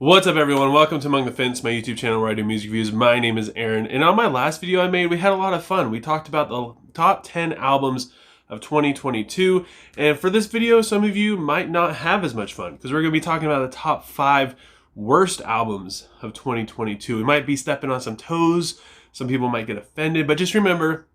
What's up, everyone? Welcome to Among the Fence, my YouTube channel where I do music reviews. My name is Aaron, and on my last video I made, we had a lot of fun. We talked about the top 10 albums of 2022, and for this video, some of you might not have as much fun because we're going to be talking about the top 5 worst albums of 2022. We might be stepping on some toes. Some people might get offended, but just remember,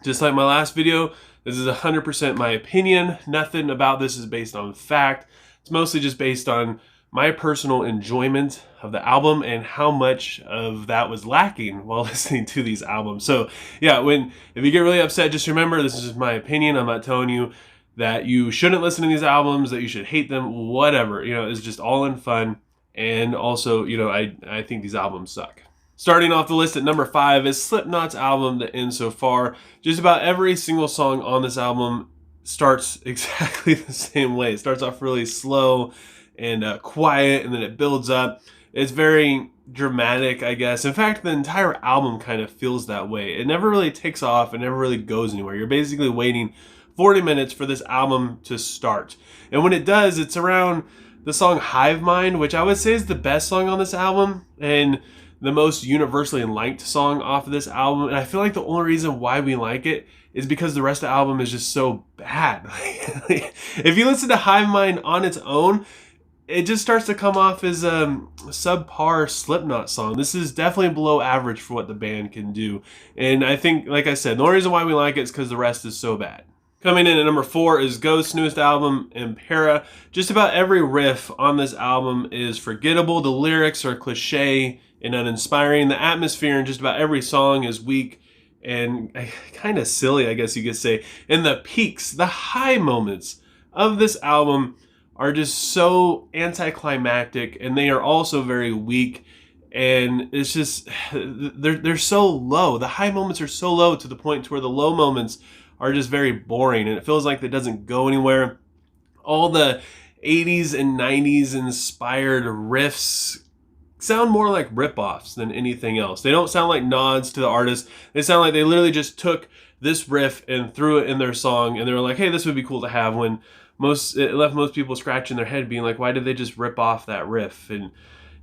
just like my last video, this is 100% my opinion. Nothing about this is based on fact. It's mostly just based on my personal enjoyment of the album and how much of that was lacking while listening to these albums. So yeah, if you get really upset, just remember this is just my opinion. I'm not telling you that you shouldn't listen to these albums, that you should hate them, whatever. It's just all in fun. And also, I think these albums suck. Starting off the list at number 5 is Slipknot's album, The End so far. Just about every single song on this album starts exactly the same way. It starts off really slow and quiet, and then it builds up. It's very dramatic, I guess. In fact, the entire album kind of feels that way. It never really takes off. It never really goes anywhere. You're basically waiting 40 minutes for this album to start. And when it does, it's around the song Hive Mind, which I would say is the best song on this album and the most universally liked song off of this album. And I feel like the only reason why we like it is because the rest of the album is just so bad. If you listen to Hive Mind on its own, it just starts to come off as a subpar Slipknot song. This is definitely below average for what the band can do. And I think, like I said, the only reason why we like it is because the rest is so bad. Coming in at number 4 is Ghost's newest album, Impera. Just about every riff on this album is forgettable. The lyrics are cliche and uninspiring. The atmosphere in just about every song is weak and kind of silly, I guess you could say. And the peaks, the high moments of this album are just so anticlimactic, and they are also very weak, and it's just they're so low. The high moments are so low to the point to where the low moments are just very boring, and it feels like it doesn't go anywhere. All the 80s and 90s inspired riffs sound more like ripoffs than anything else. They don't sound like nods to the artist. They sound like they literally just took this riff and threw it in their song, and they were like, hey, this would be cool to have, when it left most people scratching their head being like, why did they just rip off that riff? And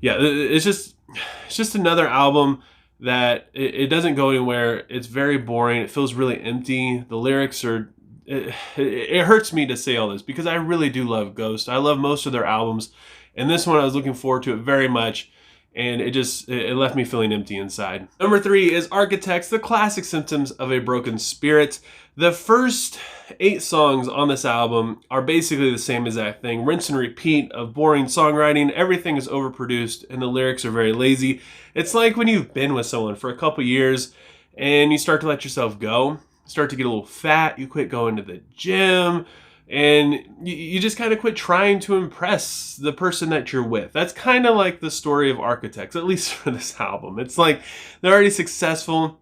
yeah, it's just another album that it doesn't go anywhere. It's very boring. It feels really empty. The lyrics are, it hurts me to say all this because I really do love Ghost. I love most of their albums, and this one I was looking forward to it very much, and it left me feeling empty inside. Number 3 is Architects, the classic symptoms of a broken spirit. The first 8 songs on this album are basically the same exact thing. Rinse and repeat of boring songwriting. Everything is overproduced and the lyrics are very lazy. It's like when you've been with someone for a couple years and you start to let yourself go, start to get a little fat, you quit going to the gym, and you just kind of quit trying to impress the person that you're with. That's kind of like the story of Architects, at least for this album. It's like they're already successful.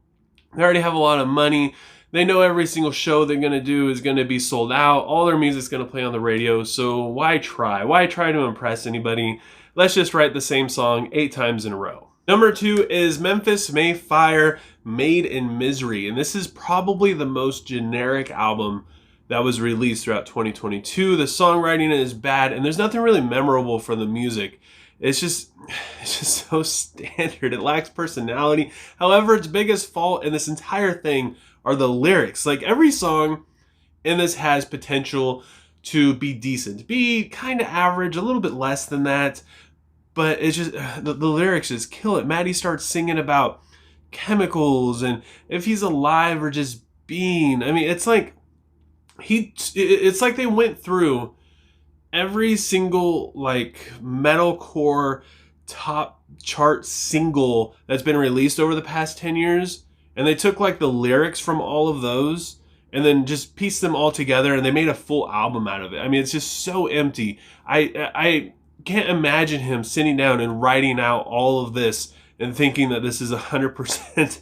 They already have a lot of money. They know every single show they're going to do is going to be sold out. All their music's going to play on the radio. So why try? Why try to impress anybody? Let's just write the same song 8 times in a row. Number 2 is Memphis May Fire, Made in Misery. And this is probably the most generic album that was released throughout 2022. The songwriting is bad, and there's nothing really memorable for the music. It's just so standard. It lacks personality. However, its biggest fault in this entire thing are the lyrics. Like, every song in this has potential to be decent, be kind of average, a little bit less than that, but it's just the lyrics just kill it. Maddie starts singing about chemicals and if he's alive or just being. I mean, it's like they went through every single like metalcore top chart single that's been released over the past 10 years, and they took like the lyrics from all of those and then just pieced them all together, and they made a full album out of it. I mean, it's just so empty. I can't imagine him sitting down and writing out all of this and thinking that this is 100%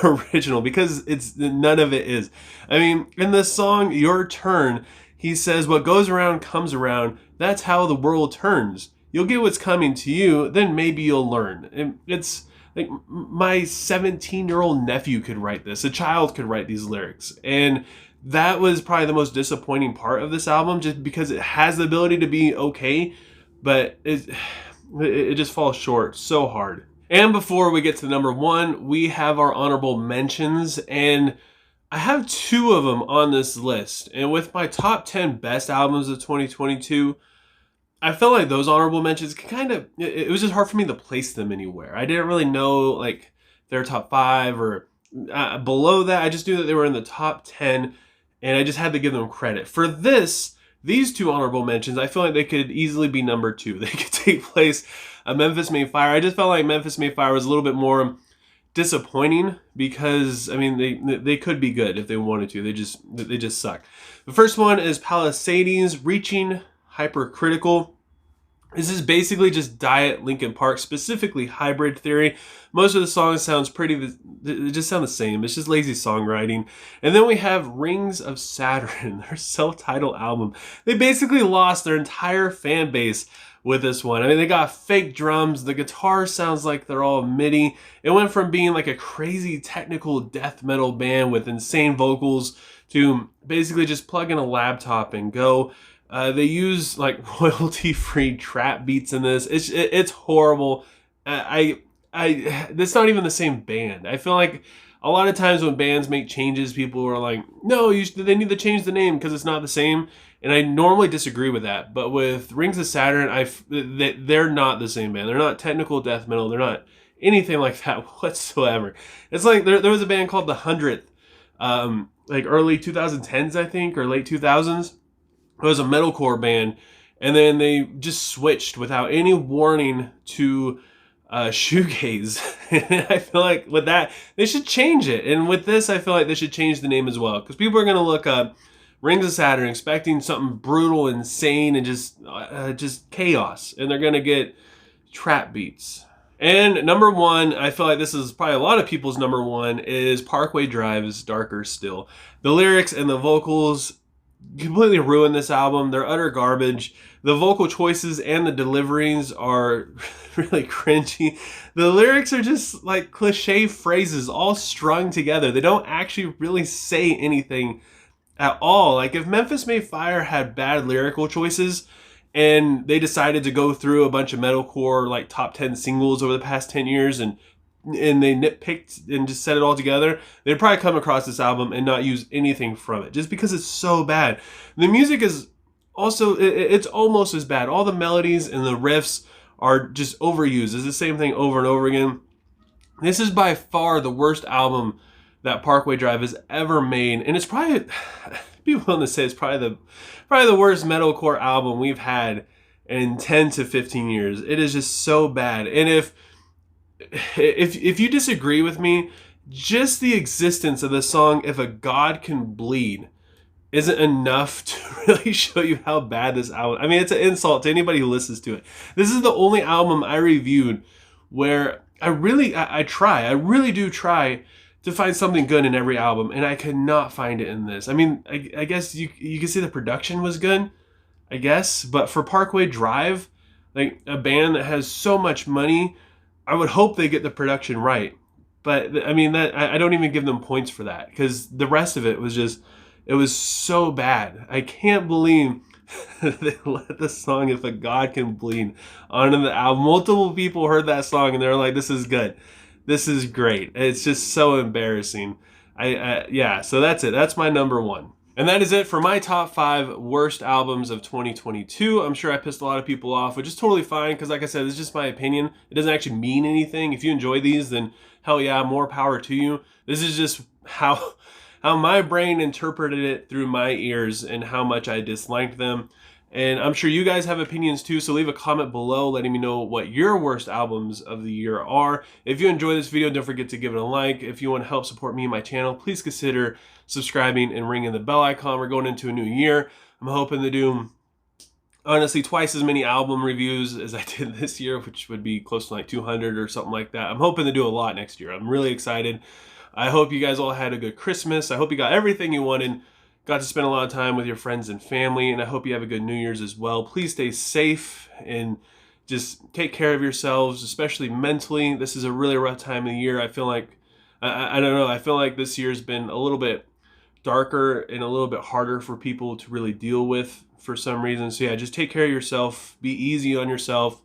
original, because none of it is. I mean, in the song Your Turn, he says, what goes around comes around. That's how the world turns. You'll get what's coming to you, then maybe you'll learn. And it's like my 17-year-old nephew could write this. A child could write these lyrics. And that was probably the most disappointing part of this album, just because it has the ability to be okay, but it just falls short so hard. And before we get to number one, we have our honorable mentions, and I have two of them on this list. And with my top 10 best albums of 2022, I felt like those honorable mentions kind of, it was just hard for me to place them anywhere. I didn't really know like their top 5 or below that. I just knew that they were in the top 10, and I just had to give them credit. For these two honorable mentions, I feel like they could easily be number 2. They could take place at Memphis May Fire. I just felt like Memphis May Fire was a little bit more disappointing because, I mean, they could be good if they wanted to. They just suck. The first one is Palisades, Reaching Hypercritical. This is basically just Diet Linkin Park, specifically Hybrid Theory. Most of the songs they just sound the same. It's just lazy songwriting. And then we have Rings of Saturn, their self-titled album. They basically lost their entire fan base with this one. I mean, they got fake drums. The guitar sounds like they're all MIDI. It went from being like a crazy technical death metal band with insane vocals to basically just plug in a laptop and go. They use like royalty-free trap beats in this. It's horrible. It's not even the same band. I feel like a lot of times when bands make changes, people are like, no, they need to change the name because it's not the same. And I normally disagree with that. But with Rings of Saturn, they're not the same band. They're not technical death metal. They're not anything like that whatsoever. It's like there was a band called The 100th, like early 2010s, I think, or late 2000s. It was a metalcore band, and then they just switched without any warning to shoegaze. I feel like with that, they should change it. And with this, I feel like they should change the name as well, because people are going to look up Rings of Saturn expecting something brutal, insane, and just chaos, and they're going to get trap beats. And number one, I feel like this is probably a lot of people's number one, is Parkway Drive's Darker Still. The lyrics and the vocals completely ruin this album. They're utter garbage. The vocal choices and the deliveries are really cringy. The lyrics are just like cliche phrases all strung together. They don't actually really say anything at all. Like if Memphis May Fire had bad lyrical choices and they decided to go through a bunch of metalcore like top 10 singles over the past 10 years and they nitpicked and just set it all together, they'd probably come across this album and not use anything from it just because it's so bad. The music is also, it's almost as bad. All the melodies and the riffs are just overused. It's the same thing over and over again. This is by far the worst album that Parkway Drive has ever made, and it's probably, people willing to say it's probably the worst metalcore album we've had in 10 to 15 years. It is just so bad. And if you disagree with me, just the existence of the song "If a God Can Bleed" isn't enough to really show you how bad this album. I mean, it's an insult to anybody who listens to it. This is the only album I reviewed where I really do try to find something good in every album, and I could not find it in this. I mean, I guess you can see the production was good, I guess, but for Parkway Drive, like a band that has so much money, I would hope they get the production right. But I mean, that I don't even give them points for that, because the rest of it was just, it was so bad. I can't believe they let the song "If a God Can Bleed" onto the album. Multiple people heard that song and they're like, this is good. This is great. It's just so embarrassing. Yeah, so that's it. That's my number one. And that is it for my top 5 worst albums of 2022. I'm sure I pissed a lot of people off, which is totally fine, because like I said, it's just my opinion. It doesn't actually mean anything. If you enjoy these, then hell yeah, more power to you. This is just how my brain interpreted it through my ears and how much I disliked them. And I'm sure you guys have opinions too, so leave a comment below letting me know what your worst albums of the year are. If you enjoyed this video, don't forget to give it a like. If you want to help support me and my channel, please consider subscribing and ringing the bell icon. We're going into a new year. I'm hoping to do, honestly, twice as many album reviews as I did this year, which would be close to like 200 or something like that. I'm hoping to do a lot next year. I'm really excited. I hope you guys all had a good Christmas. I hope you got everything you wanted. Got to spend a lot of time with your friends and family, and I hope you have a good New Year's as well. Please stay safe and just take care of yourselves, especially mentally. This is a really rough time of the year. I feel like, I don't know, I feel like this year's been a little bit darker and a little bit harder for people to really deal with for some reason. So yeah, just take care of yourself, be easy on yourself,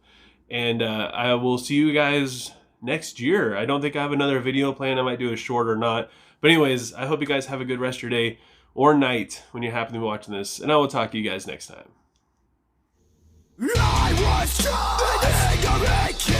And I will see you guys next year. I don't think I have another video planned. I might do a short or not. But anyways, I hope you guys have a good rest of your day or night when you happen to be watching this. And I will talk to you guys next time. I was trying to